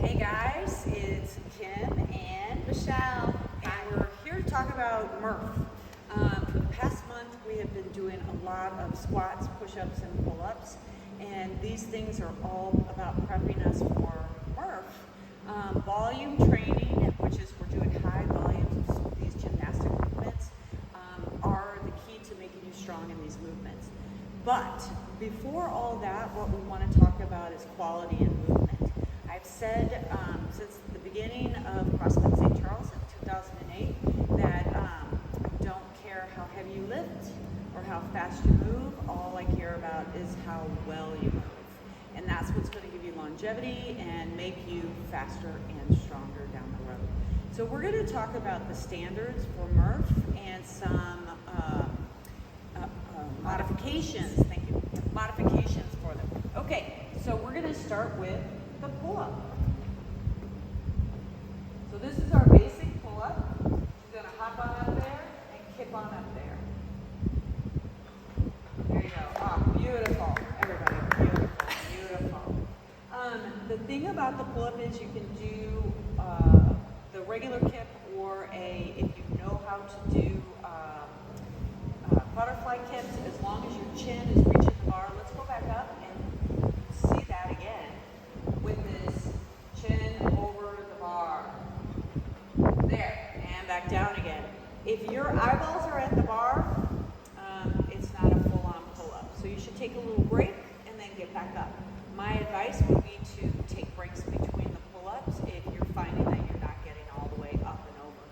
Hey guys, it's Kim and Michelle, and we're here to talk about Murph. For the past month, we have been doing a lot of squats, push-ups, and pull-ups, and these things are all about prepping us for Murph. Volume training, which is we're doing high volumes of these gymnastic movements, are the key to making you strong in these movements. But before all that, what we want to talk about is quality and movement. I've said since the beginning of CrossFit St. Charles in 2008 that I don't care how heavy you lift or how fast you move. All I care about is how well you move. And that's what's going to give you longevity and make you faster and stronger down the road. So we're going to talk about the standards for Murph and some modifications. Thank you. Modifications for them. Okay, so we're going to start with the pull-up. So this is our basic pull-up. She's going to hop on up there and kip on up there. There you go. Oh, beautiful. Everybody, beautiful, beautiful. The thing about the pull-up is you can do the regular kip or if you know how to do butterfly kips, as long as your chin is reaching the bar. Let's go back up and see that again with this chin over the bar. There, and back down again. If your eyeballs are at the bar, it's not a full-on pull-up. So you should take a little break and then get back up. My advice would be to take breaks between the pull-ups if you're finding that you're not getting all the way up and over.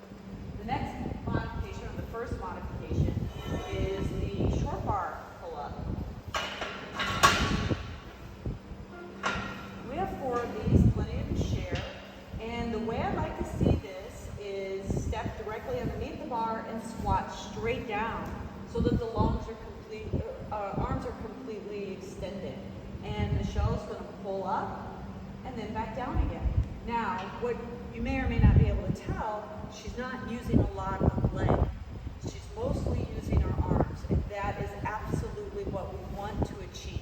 The next modification, or the first modification, is the short bar pull-up. We have 4 of these, plenty to share. And the way I like to see this is step directly underneath the bar and squat straight down so that the arms are completely extended. And Michelle's going to pull up and then back down again. Now, what you may or may not be able to tell, she's not using a lot of leg. She's mostly using her arms, and that is absolutely what we want to achieve.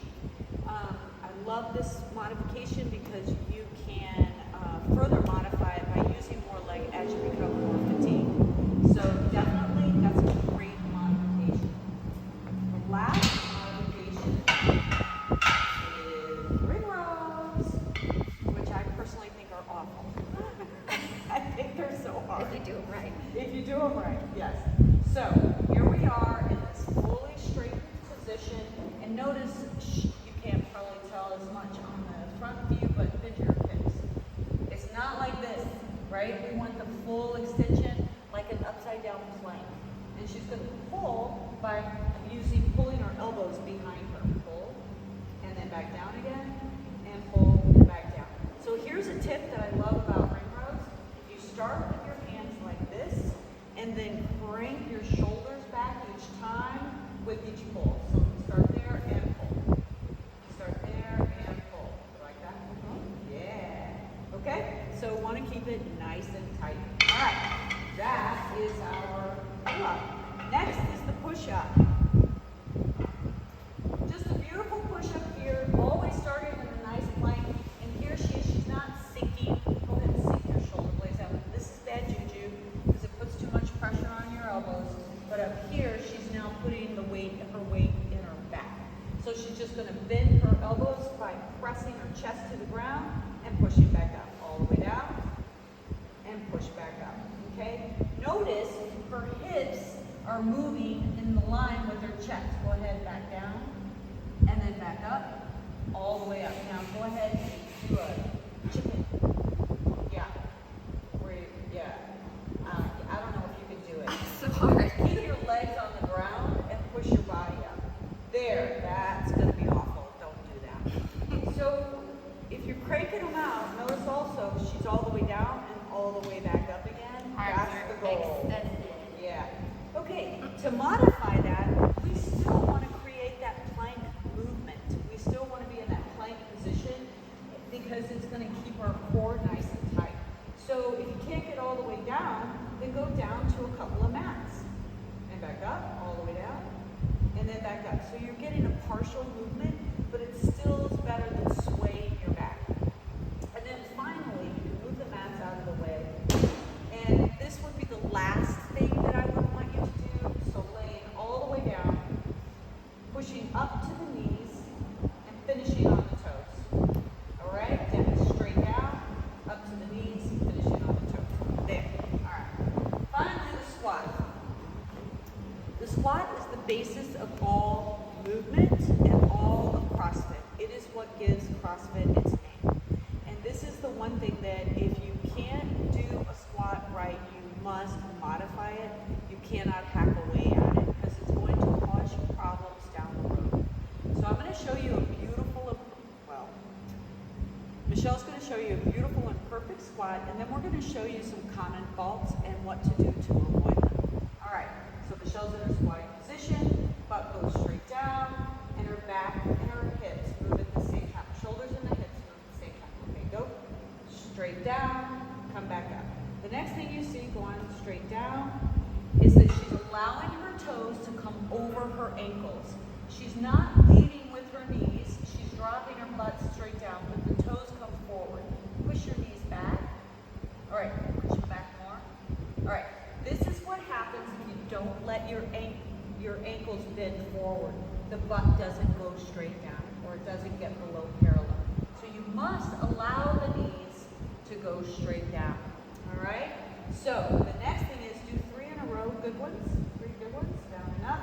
I love this modification because you can further modify it by using more leg as you become more fatigued. So definitely, that's a great modification. The last modification is ring rows, which I personally think are awful. I think they're so hard. If you do them right. If you do them right, yes. So here we are in this fully straightened position, and notice you can't probably tell as much on the front view, but bend your hips. It's not like this, right? We want the full extension, like an upside down plank. And she's going to pull by pulling her elbows behind her. Pull, and then back down again, and pull, and back down. So here's a tip that I love about ring rows. You start with your hands like this, and then crank your shoulders back each time with each pull. So start there and pull. Start there and pull. Like that? Yeah. Okay? So want to keep it nice and tight. All right. That is our pull-up. Next is the push-up. Just a beautiful push-up here, always starting with a nice plank. And here she's not sinking. Go ahead and sink your shoulder blades out. This is bad juju because it puts too much pressure on your elbows. But up here, she's now putting her weight in her back. So she's just going to bend her elbows by pressing her chest to the ground and pushing back up. All the way down and push back up. Okay? Notice her hips are moving in the line with her chest. Go ahead, back down, and then back up, all the way up. Now go ahead and do a chicken. Yeah. I don't know if you can do it. So hard. Keep your legs on the ground and push your body up. There, that's going to be awful. Don't do that. So if you're cranking them out, notice also she's all the way down and all the way back up again. That's the goal. Yeah. Okay, to modify that, we still want to create that plank movement. We still want to be in that plank position because it's going to keep our core nice and tight. So if you can't get all the way down, then go down to a couple of mats. And back up, all the way down, and then back up. So you're getting a partial movement, but it still is better than swaying your back. And then finally, basis of all movement and all of CrossFit. It is what gives CrossFit its name. And this is the one thing that if you can't do a squat right, you must modify it. You cannot hack away at it because it's going to cause you problems down the road. So I'm going to show you a beautiful, well, Michelle's going to show you a beautiful and perfect squat, and then we're going to show you some common faults and what to do to avoid them. All right, so Michelle's in her squatting position, butt goes straight down, and her back and her hips move at the same time. Shoulders and the hips move at the same time. Okay, go straight down, come back up. The next thing you see going straight down is that she's allowing her toes to come over her ankles. She's not leading with her knees. She's dropping her butt straight down, but the toes come forward. Push your knees back. All right, push them back more. All right, this is what happens if you don't let your ankles bend forward. The butt doesn't go straight down, or it doesn't get below parallel. So you must allow the knees to go straight down. All right? So the next thing is do 3 in a row, good ones. 3 good ones. Down and up,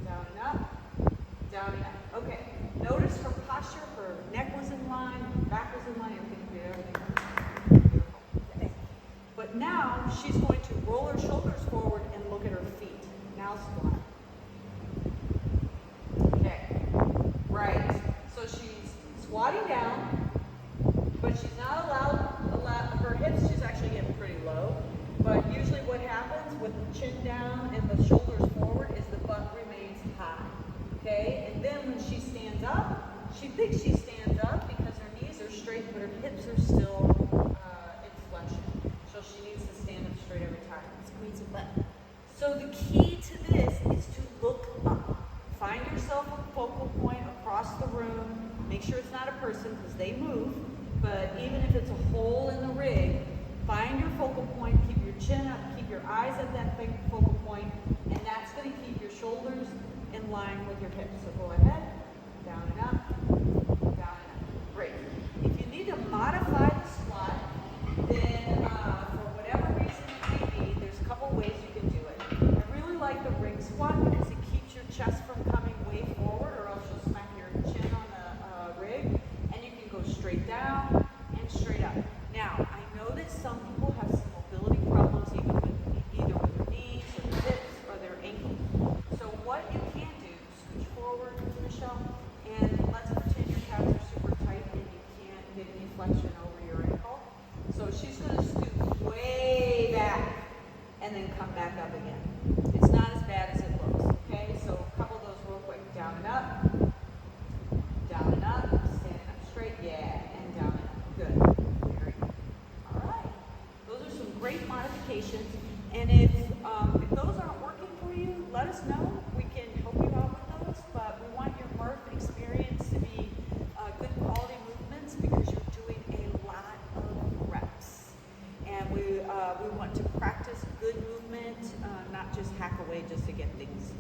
down and up, down and up. Okay. Notice her posture, her neck was in line, her back was in line, everything. Beautiful. Okay. But now she's going to roll her shoulders forward and look at her feet. Now squat. Okay. Right. So she's squatting down, but she's not allowed her hips, she's actually getting pretty low. But usually what happens with the chin down and the shoulders forward is the butt remains high. Okay? And then when she stands up, she thinks she stands up because her knees are straight, but her hips are still in flexion. So she needs to stand up straight every time. Squeeze the butt. So the key to this is to look up. Find yourself a focal point across the room. Make sure it's not a person because they move. But even if it's a hole in the rig, find your focal point, keep your chin up, keep your eyes at that big focal point, and that's going to keep your shoulders in line with your hips. So go ahead, down and up, down and up. Great. If you need to modify the squat, then for whatever reason it may be, there's a couple ways you can do it. I really like the rig squat because it keeps your chest from coming way forward, or else you'll smack your chin on the rig, and you can go straight down and straight up. Now, I know that some people have some mobility problems either with their knees or their hips or their ankles. So what you can do, scooch forward, Michelle, and let's pretend your calves are super tight and you can't get any flexion over your ankle. So she's going to scoot way back and then come back up again. It's not as bad as it looks, okay? So a couple of those real quick. Down and up, standing up straight, yeah, and down and up. Good. Very good. All right. Those are some great modifications. And if those aren't working for you, let us know. We can help you out with those. But we want your Murph experience to be good quality movements because you're doing a lot of reps. And we want to practice good movement, not just hack away just to get things